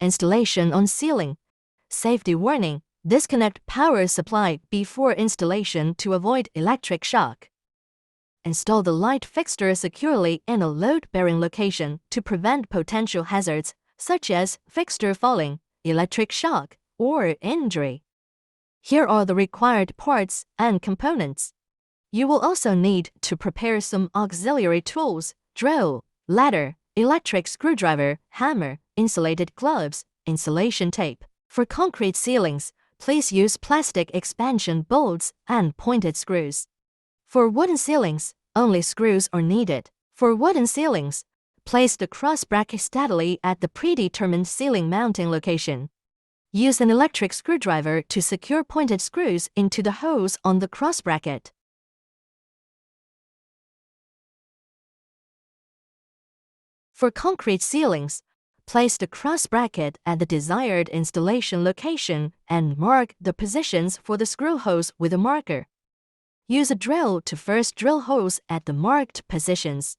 Installation on ceiling. Safety warning: disconnect power supply before installation to avoid electric shock. Install the light fixture securely in a load-bearing location to prevent potential hazards such as fixture falling, electric shock, or injury. Here are the required parts and components. You will also need to prepare some auxiliary tools: drill, ladder, electric screwdriver, hammer, insulated gloves, insulation tape. For concrete ceilings, please use plastic expansion bolts and pointed screws. For wooden ceilings, only screws are needed. For wooden ceilings, place the cross bracket steadily at the predetermined ceiling mounting location. Use an electric screwdriver to secure pointed screws into the holes on the cross bracket. For concrete ceilings, place the cross bracket at the desired installation location and mark the positions for the screw holes with a marker. Use a drill to first drill holes at the marked positions.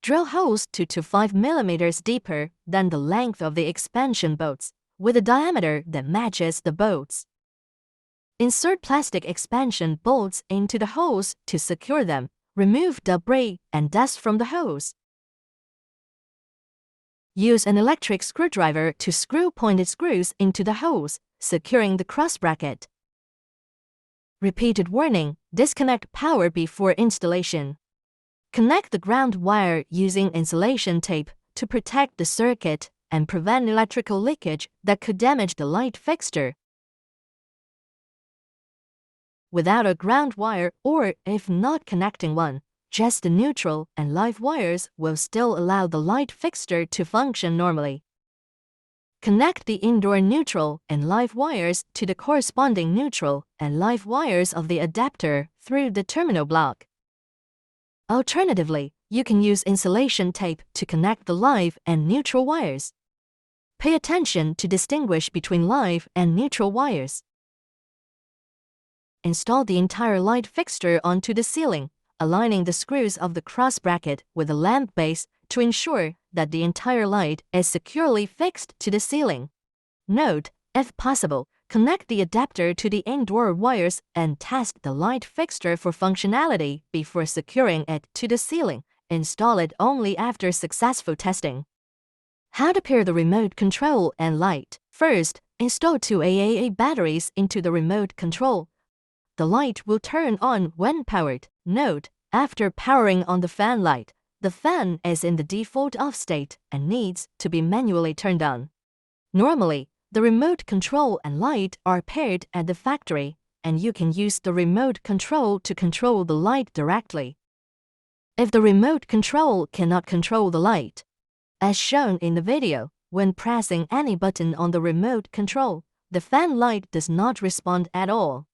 Drill holes 2 to 5 mm deeper than the length of the expansion bolts, with a diameter that matches the bolts. Insert plastic expansion bolts into the holes to secure them. Remove debris and dust from the holes. Use an electric screwdriver to screw pointed screws into the holes, securing the cross bracket. Repeated warning: disconnect power before installation. Connect the ground wire using insulation tape to protect the circuit and prevent electrical leakage that could damage the light fixture. Without a ground wire, or if not connecting one, just the neutral and live wires will still allow the light fixture to function normally. Connect the indoor neutral and live wires to the corresponding neutral and live wires of the adapter through the terminal block. Alternatively, you can use insulation tape to connect the live and neutral wires. Pay attention to distinguish between live and neutral wires. Install the entire light fixture onto the ceiling, aligning the screws of the cross bracket with the lamp base to ensure that the entire light is securely fixed to the ceiling. Note: if possible, connect the adapter to the indoor wires and test the light fixture for functionality before securing it to the ceiling. Install it only after successful testing. How to pair the remote control and light. First, install 2 AAA batteries into the remote control. The light will turn on when powered. Note: after powering on the fan light, the fan is in the default off state and needs to be manually turned on. Normally, the remote control and light are paired at the factory, and you can use the remote control to control the light directly. If the remote control cannot control the light, as shown in the video, when pressing any button on the remote control, the fan light does not respond at all.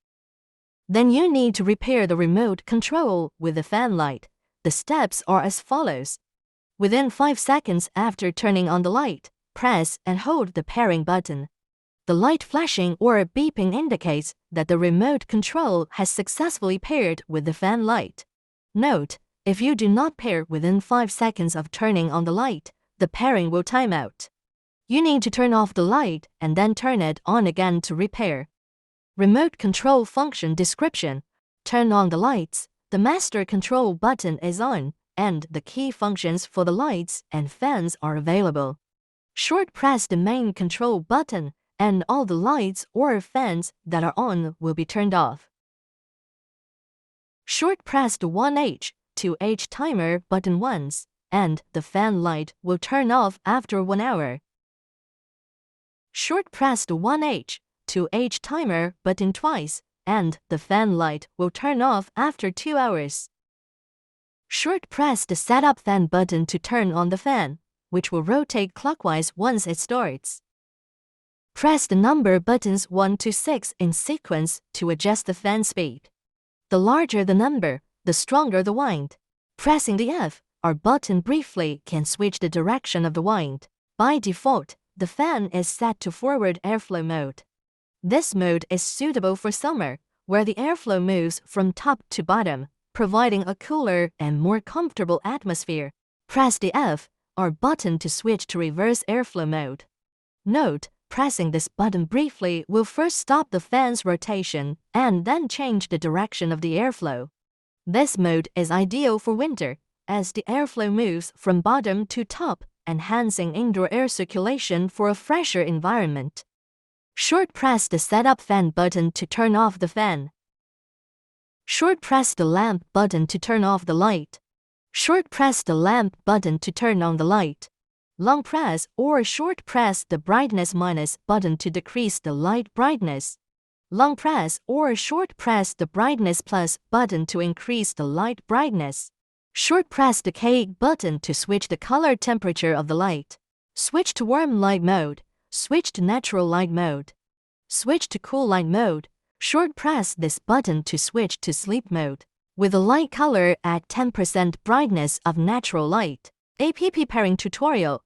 Then you need to repair the remote control with the fan light. The steps are as follows. Within 5 seconds after turning on the light, press and hold the pairing button. The light flashing or beeping indicates that the remote control has successfully paired with the fan light. Note: if you do not pair within 5 seconds of turning on the light, the pairing will time out. You need to turn off the light and then turn it on again to repair. Remote control function description: turn on the lights. The master control button is on, and the key functions for the lights and fans are available. Short press the main control button, and all the lights or fans that are on will be turned off. Short press the 1H, 2H timer button once, and the fan light will turn off after 1 hour. Short press the 1H, 2H timer button twice, and the fan light will turn off after 2 hours. Short press the setup fan button to turn on the fan, which will rotate clockwise once it starts. Press the number buttons 1 to 6 in sequence to adjust the fan speed. The larger the number, the stronger the wind. Pressing the F or button briefly can switch the direction of the wind. By default, the fan is set to forward airflow mode. This mode is suitable for summer, where the airflow moves from top to bottom, providing a cooler and more comfortable atmosphere. Press the F or button to switch to reverse airflow mode. Note: pressing this button briefly will first stop the fan's rotation and then change the direction of the airflow. This mode is ideal for winter, as the airflow moves from bottom to top, enhancing indoor air circulation for a fresher environment. Short press the setup fan button to turn off the fan. Short press the lamp button to turn off the light. Short press the lamp button to turn on the light. Long press or short press the brightness minus button to decrease the light brightness. Long press or short press the brightness plus button to increase the light brightness. Short press the K button to switch the color temperature of the light. Switch to warm light mode. Switch to natural light mode. Switch to cool light mode. Short press this button to switch to sleep mode. With the light color at 10% brightness of natural light. App pairing tutorial.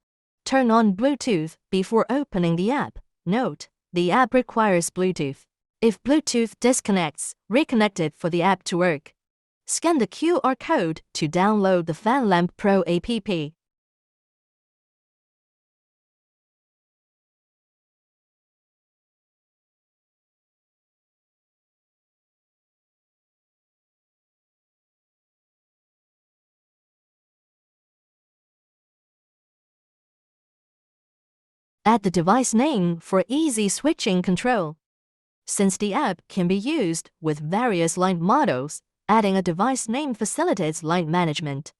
Turn on Bluetooth before opening the app. Note: the app requires Bluetooth. If Bluetooth disconnects, reconnect it for the app to work. Scan the QR code to download the Fan Lamp Pro app. Add the device name for easy switching control. Since the app can be used with various light models, adding a device name facilitates light management.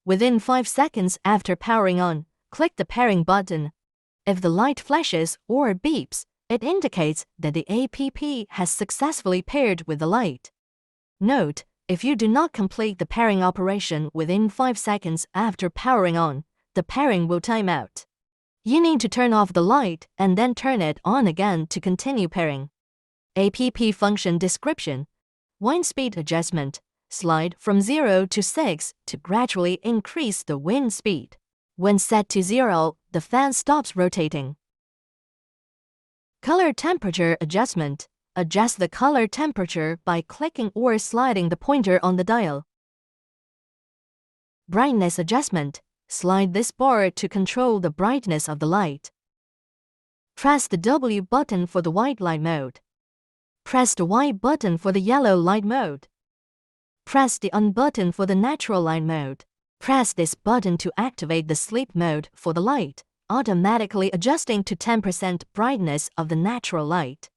Within 5 seconds after powering on, click the pairing button. If the light flashes or beeps, it indicates that the app has successfully paired with the light. Note: if you do not complete the pairing operation within 5 seconds after powering on, the pairing will time out. You need to turn off the light and then turn it on again to continue pairing. App function description. Wind speed adjustment. Slide from 0 to 6 to gradually increase the wind speed. When set to 0, the fan stops rotating. Color temperature adjustment. Adjust the color temperature by clicking or sliding the pointer on the dial. Brightness adjustment. Slide this bar to control the brightness of the light. Press the W button for the white light mode. Press the Y button for the yellow light mode. Press the On button for the natural light mode. Press this button to activate the sleep mode for the light, automatically adjusting to 10% brightness of the natural light.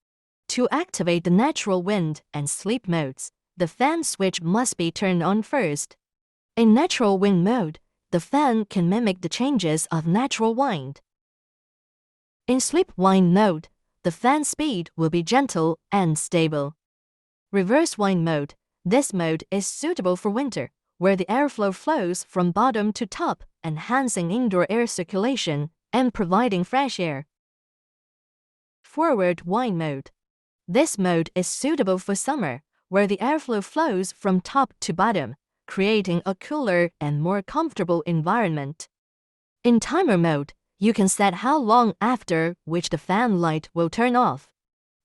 To activate the natural wind and sleep modes, the fan switch must be turned on first. In natural wind mode, the fan can mimic the changes of natural wind. In sleep wind mode, the fan speed will be gentle and stable. Reverse wind mode. This mode is suitable for winter, where the airflow flows from bottom to top, enhancing indoor air circulation and providing fresh air. Forward wind mode. This mode is suitable for summer, where the airflow flows from top to bottom, creating a cooler and more comfortable environment. In timer mode, you can set how long after which the fan light will turn off.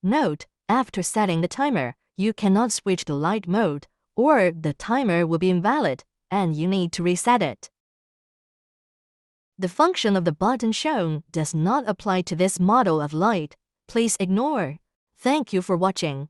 Note: after setting the timer, you cannot switch the light mode, or the timer will be invalid, and you need to reset it. The function of the button shown does not apply to this model of light. Please ignore. Thank you for watching.